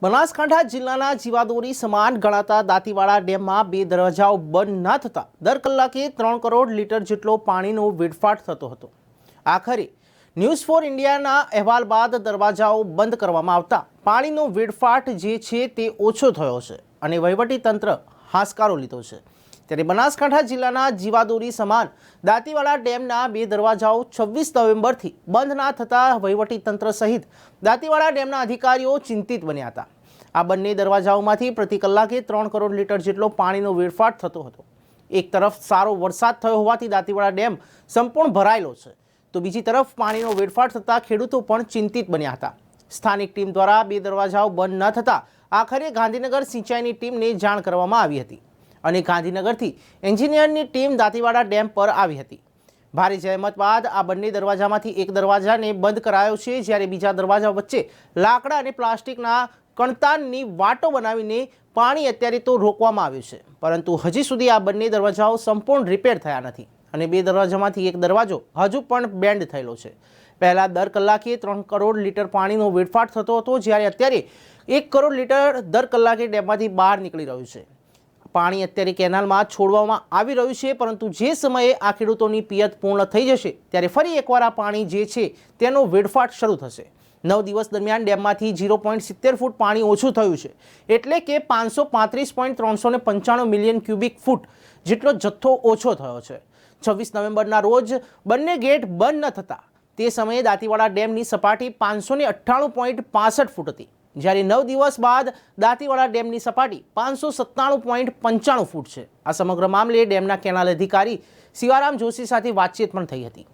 બનાસકાંઠા જિલ્લાના જીવાદોરી સમાન ગણાતા દાંતીવાડા ડેમમાં 2 દરવાજાઓ બંધ ના થતા દર કલાકે 3 કરોડ લીટર જેટલો પાણીનો વેડફાટ થતો હતો। આખરે ન્યૂઝ ફોર ઇન્ડિયાના અહેવાલ બાદ દરવાજાઓ બંધ કરવામાં આવતા પાણીનો વેડફાટ જે છે તે ઓછો થયો છે અને વહીવટી તંત્ર હાશકારો લીધો છે। ત્યારે બનાસકાંઠા જિલ્લાના જીવાદોરી સમાન દાંતીવાડા ડેમના 2 દરવાજાઓ 26 નવેમ્બરથી બંધ ના થતા વહીવટી તંત્ર સહિત દાંતીવાડા ડેમના અધિકારીઓ ચિંતિત બન્યા હતા। આ બંને દરવાજાઓમાંથી પ્રતિ કલાકે 3 કરોડ લીટર જેટલો પાણીનો વેડફાટ થતો હતો। એક તરફ સારો વરસાદ થયો હોવાથી દાંતીવાડા ડેમ સંપૂર્ણ ભરાયેલો છે, તો બીજી તરફ પાણીનો વેડફાટ થતા ખેડૂતો પણ ચિંતિત બન્યા હતા। સ્થાનિક ટીમ દ્વારા 2 દરવાજાઓ બંધ ન થતા આખરે ગાંધીનગર સિંચાઈની ટીમને જાણ કરવામાં આવી હતી અને ગાંધીનગરથી એન્જિનિયરની ટીમ દાંતીવાડા ડેમ પર આવી હતી। ભારે જહેમત બાદ આ બંને દરવાજામાંથી એક દરવાજાને બંધ કરાયો છે, જ્યારે બીજા દરવાજા વચ્ચે લાકડા અને પ્લાસ્ટિકના કણતાનની વાટો બનાવીને પાણી અત્યારે તો રોકવામાં આવ્યું છે, પરંતુ હજી સુધી આ બંને દરવાજાઓ સંપૂર્ણ રિપેર થયા નથી અને 2 દરવાજામાંથી એક દરવાજો હજુ પણ બેન્ડ થયેલો છે। પહેલાં દર કલાકે 3 કરોડ લીટર પાણીનો વેડફાટ થતો હતો, જ્યારે અત્યારે 1 કરોડ લીટર દર કલાકે ડેમમાંથી બહાર નીકળી રહ્યું છે। પાણી અત્યારે કેનાલમાં છોડવામાં આવી રહ્યું છે, પરંતુ જે સમયે આ ખેડૂતોની પિયત પૂર્ણ થઈ જશે ત્યારે ફરી એકવાર આ પાણી જે છે તેનો વેડફાટ શરૂ થશે। 9 દિવસ દરમિયાન ડેમમાંથી 0.70 ફૂટ પાણી ઓછું થયું છે, એટલે કે 535.395 મિલિયન ક્યુબિક ફૂટ જેટલો જથ્થો ઓછો થયો છે। 26 નવેમ્બરના રોજ બંને ગેટ બંધ ન થતા તે સમયે દાંતીવાડા ડેમની સપાટી 598.65 ફૂટ હતી, જ્યારે 9 દિવસ બાદ દાંતીવાડા ડેમની સપાટી 597.95 ફૂટ છે। આ સમગ્ર મામલે ડેમના કેનાલ અધિકારી શિવારામ જોશી સાથે વાતચીત પણ થઈ હતી।